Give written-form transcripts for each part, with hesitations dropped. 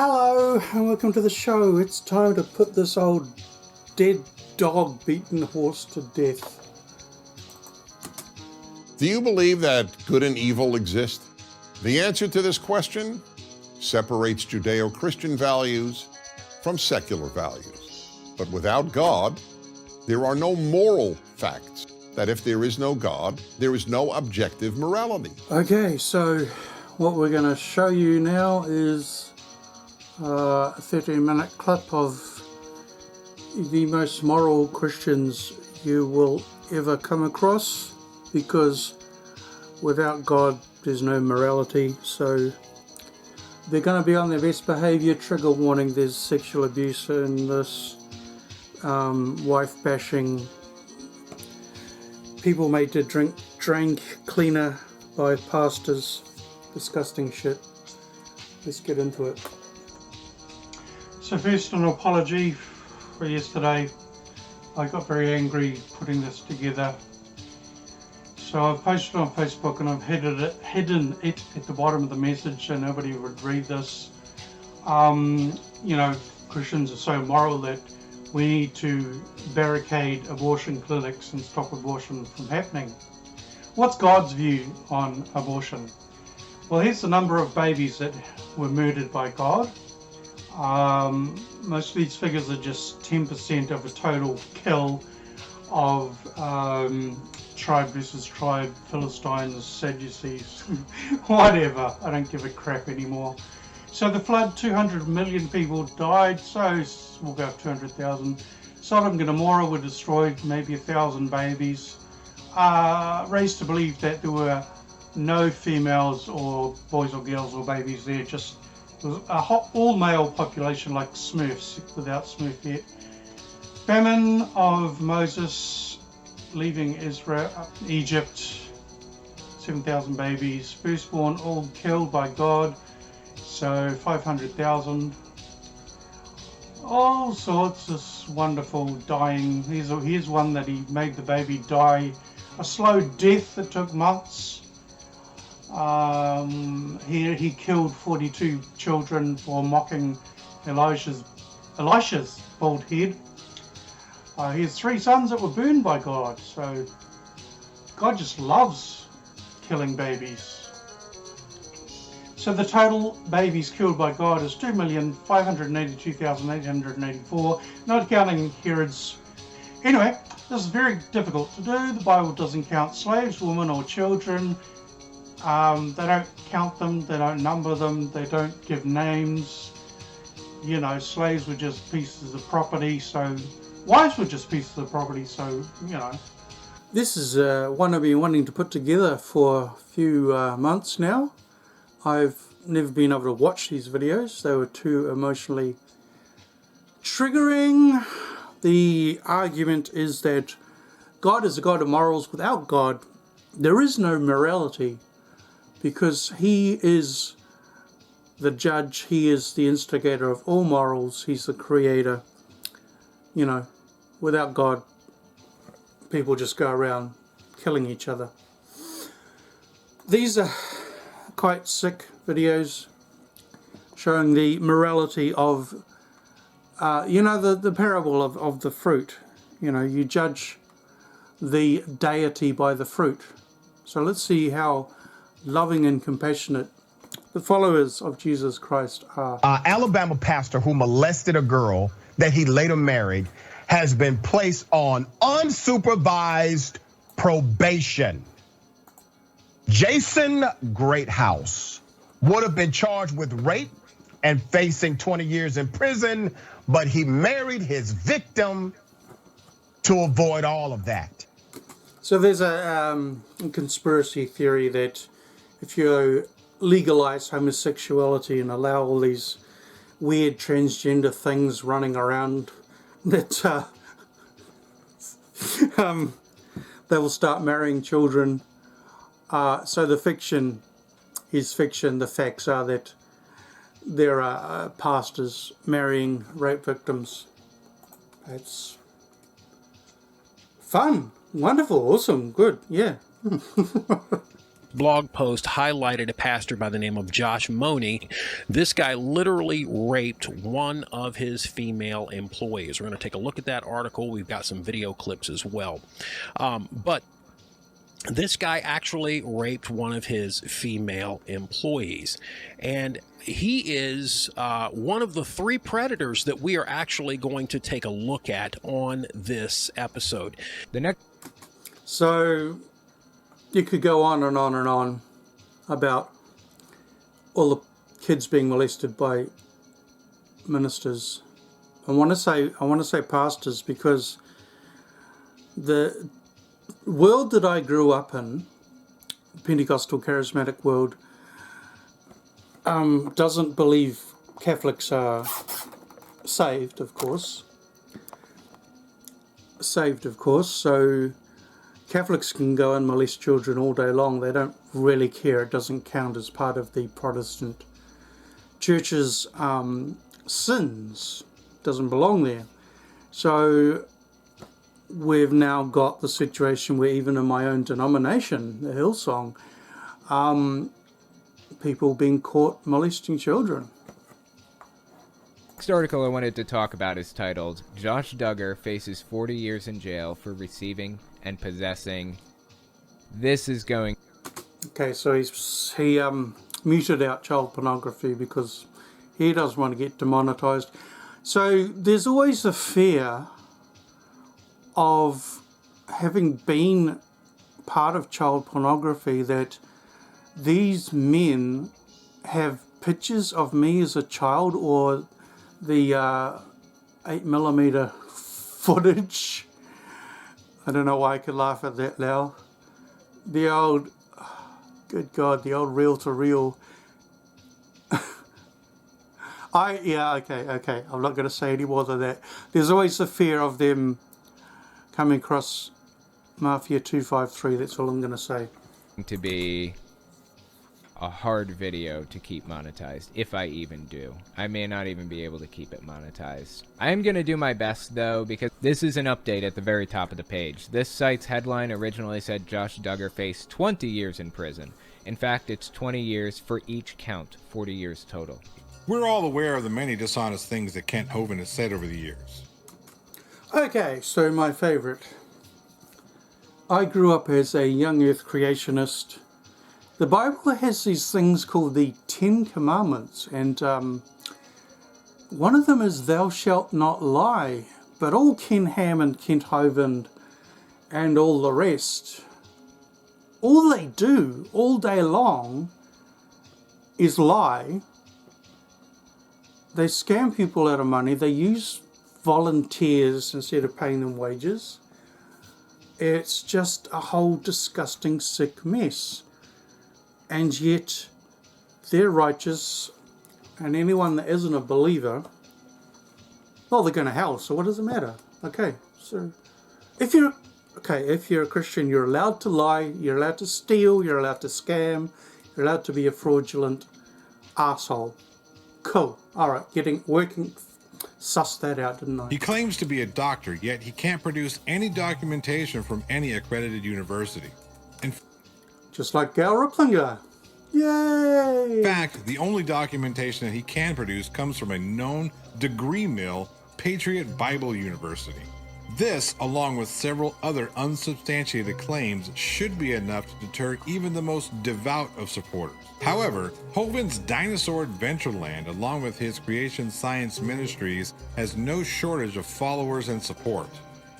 Hello and welcome to the show. It's time to put this old dead dog beaten horse to death. Do you believe that good and evil exist? The answer to this question separates Judeo-Christian values from secular values. But without God, there are no moral facts. That if there is no God, there is no objective morality. Okay, so what we're going to show you now is a 13-minute clip of the most moral Christians you will ever come across, because without God there's no morality. So they're going to be on their best behavior. Trigger warning, there's sexual abuse in this, wife bashing, people made to drink drain cleaner by pastors, disgusting shit. Let's get into it. So first, an apology for yesterday. I got very angry putting this together. So I've posted on Facebook and I've hidden it at the bottom of the message so nobody would read this. You know, Christians are so moral that we need to barricade abortion clinics and stop abortion from happening. What's God's view on abortion? Well, here's the number of babies that were murdered by God. Most of these figures are just 10% of a total kill of tribe versus tribe, Philistines, Sadducees, whatever. I don't give a crap anymore. So the flood, 200 million people died, so we'll go 200,000. Sodom and Gomorrah were destroyed, maybe 1,000 babies. Raised to believe that there were no females or boys or girls or babies there, just it was a all-male population like Smurfs, without Smurf yet. Famine of Moses leaving Egypt, 7,000 babies. Firstborn all killed by God, so 500,000. All sorts of wonderful dying. Here's one that he made the baby die a slow death that took months. He killed 42 children for mocking Elisha's bald head. He has 3 sons that were burned by God, so God just loves killing babies. So the total babies killed by God is 2,582,884, not counting Herod's. Anyway, this is very difficult to do. The Bible doesn't count slaves, women or children. They don't count them, they don't number them, they don't give names. You know, slaves were just pieces of property, so wives were just pieces of property, so, you know. This is one I've been wanting to put together for a few months now. I've never been able to watch these videos. They were too emotionally triggering. The argument is that God is a God of morals. Without God, there is no morality, because He is the judge, He is the instigator of all morals, He's the creator. You know, without God, people just go around killing each other. These are quite sick videos showing the morality of, you know, the parable of the fruit. You know, you judge the deity by the fruit. So let's see how loving and compassionate the followers of Jesus Christ are. Alabama pastor who molested a girl that he later married has been placed on unsupervised probation. Jason Greathouse would have been charged with rape and facing 20 years in prison, but he married his victim to avoid all of that. So there's a conspiracy theory that if you legalize homosexuality and allow all these weird transgender things running around, that they will start marrying children. So the fiction is fiction. The facts are that there are pastors marrying rape victims. It's fun, wonderful, awesome, good, yeah. blog post highlighted a pastor by the name of Josh Money. This guy literally raped one of his female employees. We're going to take a look at that article. We've got some video clips as well. But this guy actually raped one of his female employees. And he is one of the 3 predators that we are actually going to take a look at on this episode. So you could go on and on and on about all the kids being molested by ministers. I want to say pastors, because the world that I grew up in, the Pentecostal charismatic world, doesn't believe Catholics are saved, of course. So Catholics can go and molest children all day long. They don't really care. It doesn't count as part of the Protestant church's sins. It doesn't belong there. So we've now got the situation where even in my own denomination, the Hillsong, people being caught molesting children. Next article I wanted to talk about is titled, Josh Duggar Faces 40 Years in Jail for Receiving and Possessing. This is going... Okay, so he muted out child pornography because he doesn't want to get demonetized. So there's always a fear of having been part of child pornography that these men have pictures of me as a child, or the 8mm footage. I don't know why I could laugh at that now. The old, good God, the old reel-to-reel. Okay. I'm not going to say any more than that. There's always the fear of them coming across Mafia 253. That's all I'm going to say. To be a hard video to keep monetized, if I even do. I may not even be able to keep it monetized. I am going to do my best, though, because this is an update at the very top of the page. This site's headline originally said Josh Duggar faced 20 years in prison. In fact, it's 20 years for each count, 40 years total. We're all aware of the many dishonest things that Kent Hovind has said over the years. Okay, so my favorite. I grew up as a young earth creationist. The Bible has these things called the 10 Commandments, and one of them is thou shalt not lie. But all Ken Ham and Kent Hovind and all the rest, all they do all day long is lie. They scam people out of money. They use volunteers instead of paying them wages. It's just a whole disgusting, sick mess. And yet, they're righteous, and anyone that isn't a believer, well, they're going to hell, so what does it matter? Okay, so if you're a Christian, you're allowed to lie, you're allowed to steal, you're allowed to scam, you're allowed to be a fraudulent asshole. Cool. All right, suss that out, didn't I? He claims to be a doctor, yet he can't produce any documentation from any accredited university. Just like Gail Riplinger. Yay! In fact, the only documentation that he can produce comes from a known degree mill, Patriot Bible University. This, along with several other unsubstantiated claims, should be enough to deter even the most devout of supporters. However, Hovind's Dinosaur Adventureland, along with his Creation Science Ministries, has no shortage of followers and support.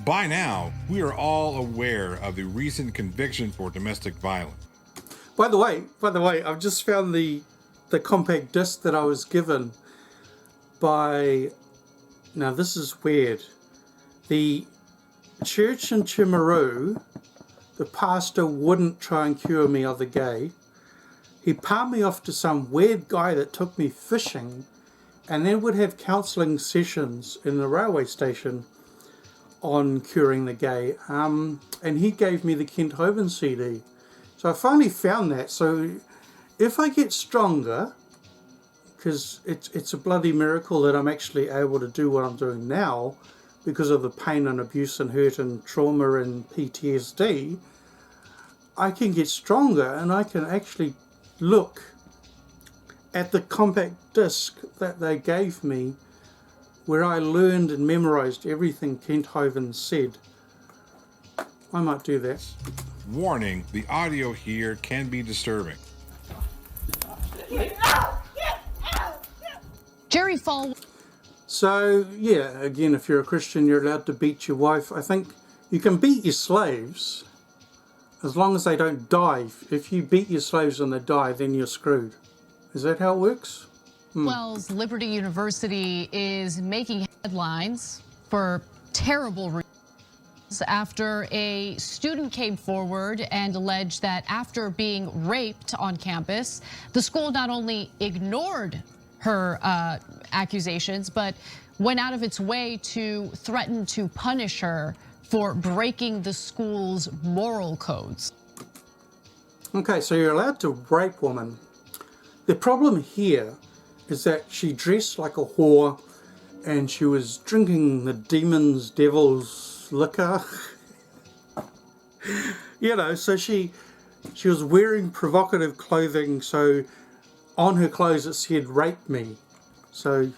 By now, we are all aware of the recent conviction for domestic violence. By the way, I've just found the compact disc that I was given by... Now, this is weird. The church in Timaru, the pastor wouldn't try and cure me of the gay. He palmed me off to some weird guy that took me fishing, and then would have counselling sessions in the railway station on curing the gay. And he gave me the Kent Hovind CD. So I finally found that. So if I get stronger, because it's a bloody miracle that I'm actually able to do what I'm doing now because of the pain and abuse and hurt and trauma and PTSD, I can get stronger and I can actually look at the compact disc that they gave me where I learned and memorized everything Kent Hovind said. I might do that. Warning, the audio here can be disturbing. Jerry Falwell. So, yeah, again, if you're a Christian, you're allowed to beat your wife. I think you can beat your slaves as long as they don't die. If you beat your slaves and they die, then you're screwed. Is that how it works? Wells Liberty University is making headlines for terrible reasons after a student came forward and alleged that after being raped on campus, the school not only ignored her accusations, but went out of its way to threaten to punish her for breaking the school's moral codes. Okay, so you're allowed to rape women. The problem here is that she dressed like a whore and she was drinking the devil's liquor. You know, so she was wearing provocative clothing, so on her clothes it said rape me. So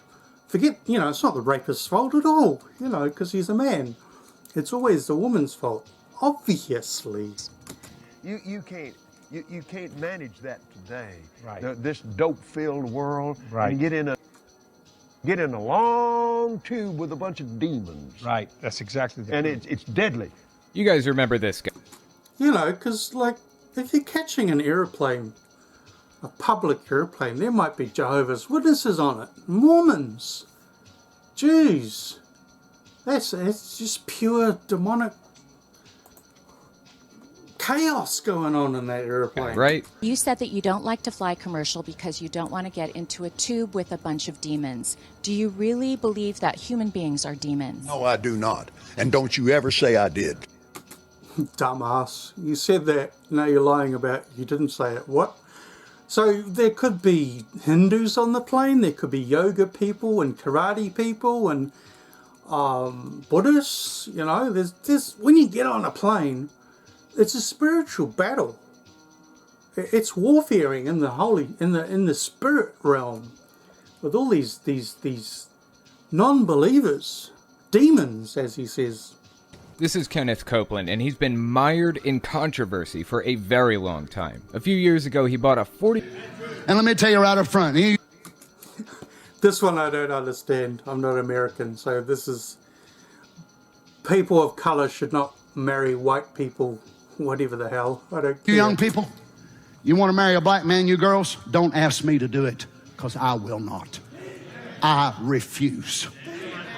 forget, you know, it's not the rapist's fault at all, you know, because he's a man. It's always the woman's fault, obviously. You can't manage that today. Right. This dope-filled world. Right. And get in a long tube with a bunch of demons. Right. That's exactly the And point. it's deadly. You guys remember this guy? You know, because, like, if you're catching an airplane, a public airplane, there might be Jehovah's Witnesses on it, Mormons, Jews. It's just pure demonic chaos going on in that airplane. Right? You said that you don't like to fly commercial because you don't want to get into a tube with a bunch of demons. Do you really believe that human beings are demons? No, I do not. And don't you ever say I did. Dumbass. You said that, now you're lying about it. You didn't say it. What? So there could be Hindus on the plane, there could be yoga people and karate people and Buddhists, you know, there's when you get on a plane, it's a spiritual battle. It's warfaring in the spirit realm with all these non-believers, demons, as he says. This is Kenneth Copeland, and he's been mired in controversy for a very long time. A few years ago, he bought a 40... And let me tell you right up front, This one I don't understand. I'm not American, so this is... People of colour should not marry white people, whatever the hell. I don't care. you young people, you want to marry a black man, you girls, don't ask me to do it, because I will not. I refuse.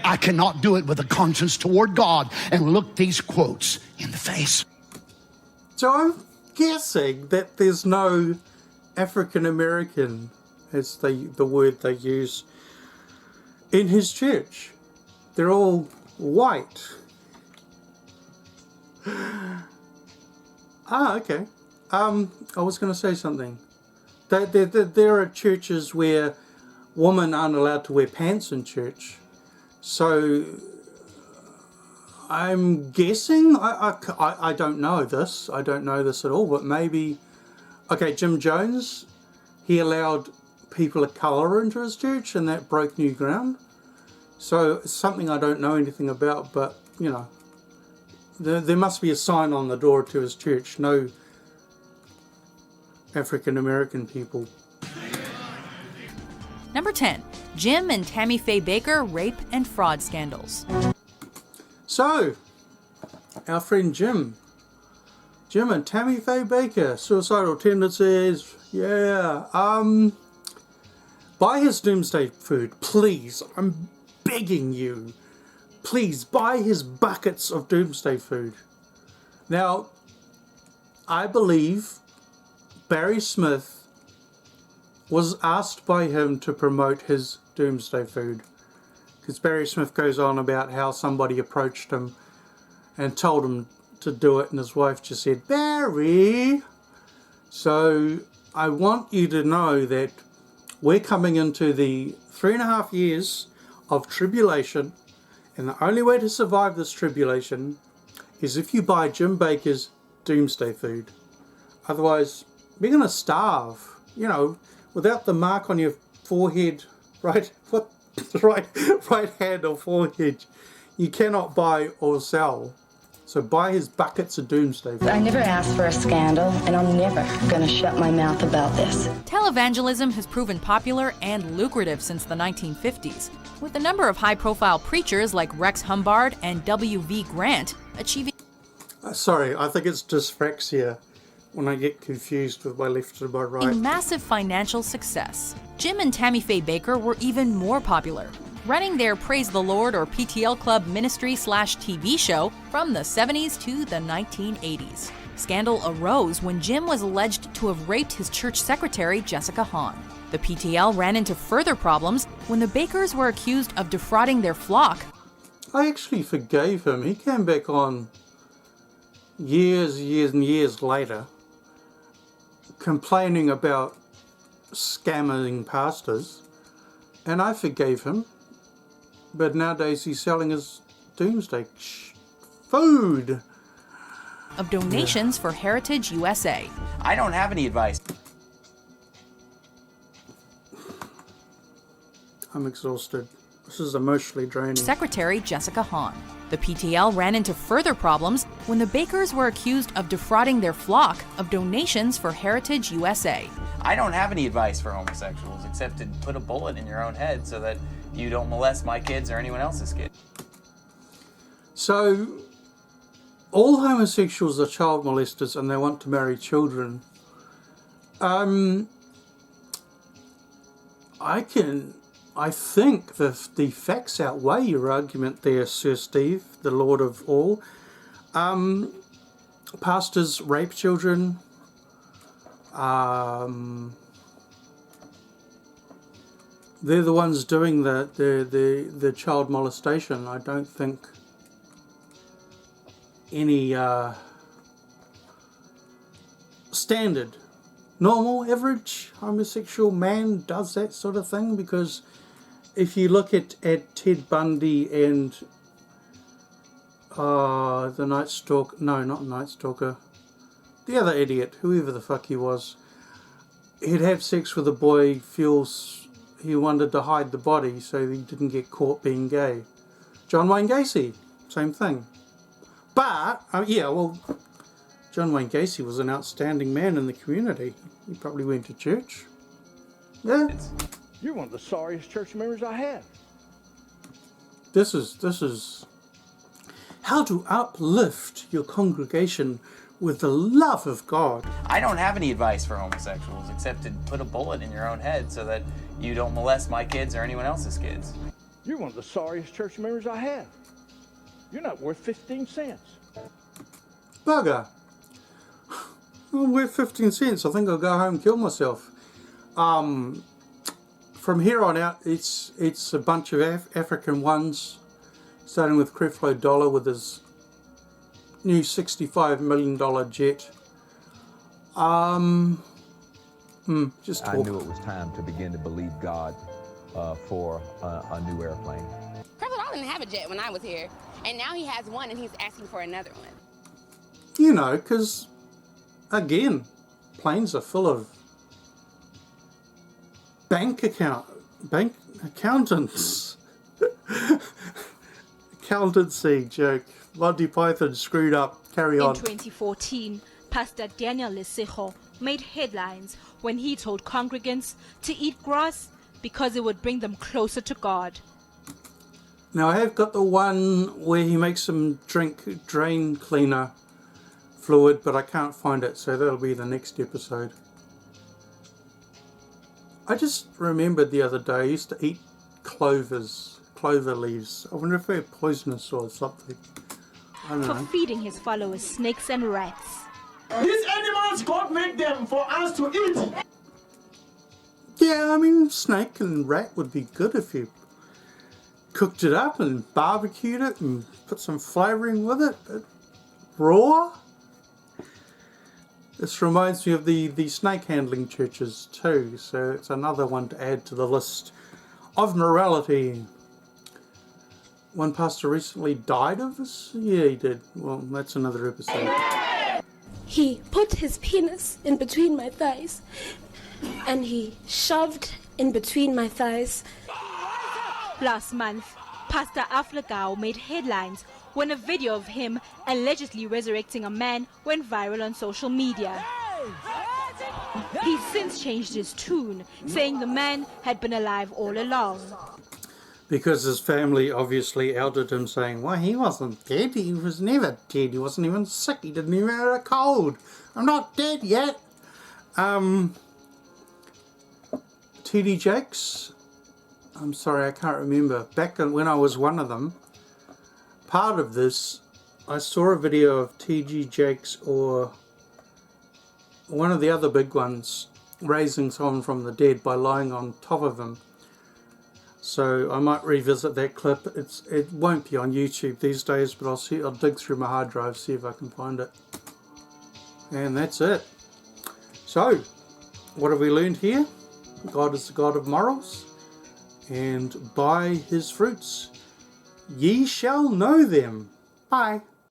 I cannot do it with a conscience toward God and look these quotes in the face. So I'm guessing that there's no African American, as the word they use, in his church. They're all white. Okay. I was going to say something. There are churches where women aren't allowed to wear pants in church. So I'm guessing, I don't know this. I don't know this at all, but maybe... Okay, Jim Jones, he allowed people of colour into his church and that broke new ground. So it's something I don't know anything about, but, you know, there must be a sign on the door to his church. No African American people. Number 10, Jim and Tammy Faye Baker rape and fraud scandals. So, our friend Jim and Tammy Faye Baker, suicidal tendencies, yeah. Buy his doomsday food, please. I'm begging you. Please buy his buckets of doomsday food. Now, I believe Barry Smith was asked by him to promote his doomsday food, because Barry Smith goes on about how somebody approached him and told him to do it, and his wife just said, Barry. So I want you to know that we're coming into the 3.5 years of tribulation, and the only way to survive this tribulation is if you buy Jim Baker's doomsday food. Otherwise, we're going to starve. You know, without the mark on your forehead, right? What? right hand or forehead, you cannot buy or sell. So buy his buckets of doomsday. I never asked for a scandal, and I'm never going to shut my mouth about this. Televangelism has proven popular and lucrative since the 1950s, with a number of high-profile preachers like Rex Humbard and W.V. Grant achieving... Sorry, I think it's dyspraxia when I get confused with my left and my right. massive financial success. Jim and Tammy Faye Baker were even more popular, running their Praise the Lord or PTL Club ministry/TV show from the 70s to the 1980s. Scandal arose when Jim was alleged to have raped his church secretary, Jessica Hahn. The PTL ran into further problems when the Bakers were accused of defrauding their flock. I actually forgave him. He came back on years and years later, complaining about scamming pastors, and I forgave him. But nowadays he's selling his doomsday food. Of donations for Heritage USA. I don't have any advice. I'm exhausted. This is emotionally draining. Secretary Jessica Hahn. The PTL ran into further problems when the Bakers were accused of defrauding their flock of donations for Heritage USA. I don't have any advice for homosexuals except to put a bullet in your own head so that you don't molest my kids or anyone else's kids. So, all homosexuals are child molesters and they want to marry children. I think the facts outweigh your argument there, Sir Steve, the Lord of all. Pastors rape children. They're the ones doing the child molestation. I don't think any standard, normal, average homosexual man does that sort of thing, because if you look at Ted Bundy and the Night Stalker, no, not Night Stalker, the other idiot, whoever the fuck he was, he'd have sex with a boy, feels he wanted to hide the body so he didn't get caught being gay. John Wayne Gacy, same thing. But, yeah, well, John Wayne Gacy was an outstanding man in the community. He probably went to church. Yeah. You're one of the sorriest church members I have. This is how to uplift your congregation with the love of God. I don't have any advice for homosexuals except to put a bullet in your own head so that you don't molest my kids or anyone else's kids. You're one of the sorriest church members I have. You're not worth 15 cents. Bugger. I'm worth 15 cents. I think I'll go home and kill myself. From here on out, it's a bunch of African ones, starting with Creflo Dollar with his new $65 million jet. Just talk. I knew it was time to begin to believe God for a new airplane. Creflo Dollar didn't have a jet when I was here, and now he has one and he's asking for another one. You know, because, again, planes are full of bank accountants. Accountancy joke. Monty Python screwed up. Carry on. In 2014, Pastor Daniel Lesego made headlines when he told congregants to eat grass because it would bring them closer to God. Now, I have got the one where he makes them drink drain cleaner fluid, but I can't find it, so that'll be the next episode. I just remembered the other day I used to eat clover leaves. I wonder if they're poisonous or something. I don't For know. feeding his followers snakes and rats. These animals, God made them for us to eat. Yeah, I mean, snake and rat would be good if you cooked it up and barbecued it and put some flavouring with it. But raw? This reminds me of the snake handling churches too, so it's another one to add to the list of morality. One pastor recently died of this? Yeah, he did. Well, that's another episode. He put his penis in between my thighs, and he shoved in between my thighs. Last month, Pastor Aflagao made headlines when a video of him allegedly resurrecting a man went viral on social media. He's since changed his tune, saying the man had been alive all along. Because his family obviously outed him, saying, well, he wasn't dead, he was never dead, he wasn't even sick, he didn't even have a cold. I'm not dead yet. TD Jakes, I'm sorry, I can't remember. Back when I was one of them, part of this, I saw a video of TD Jakes or one of the other big ones raising someone from the dead by lying on top of him. So I might revisit that clip. It won't be on YouTube these days, but I'll dig through my hard drive, see if I can find it. And that's it. So, what have we learned here? God is the God of morals, and by his fruits ye shall know them. Bye.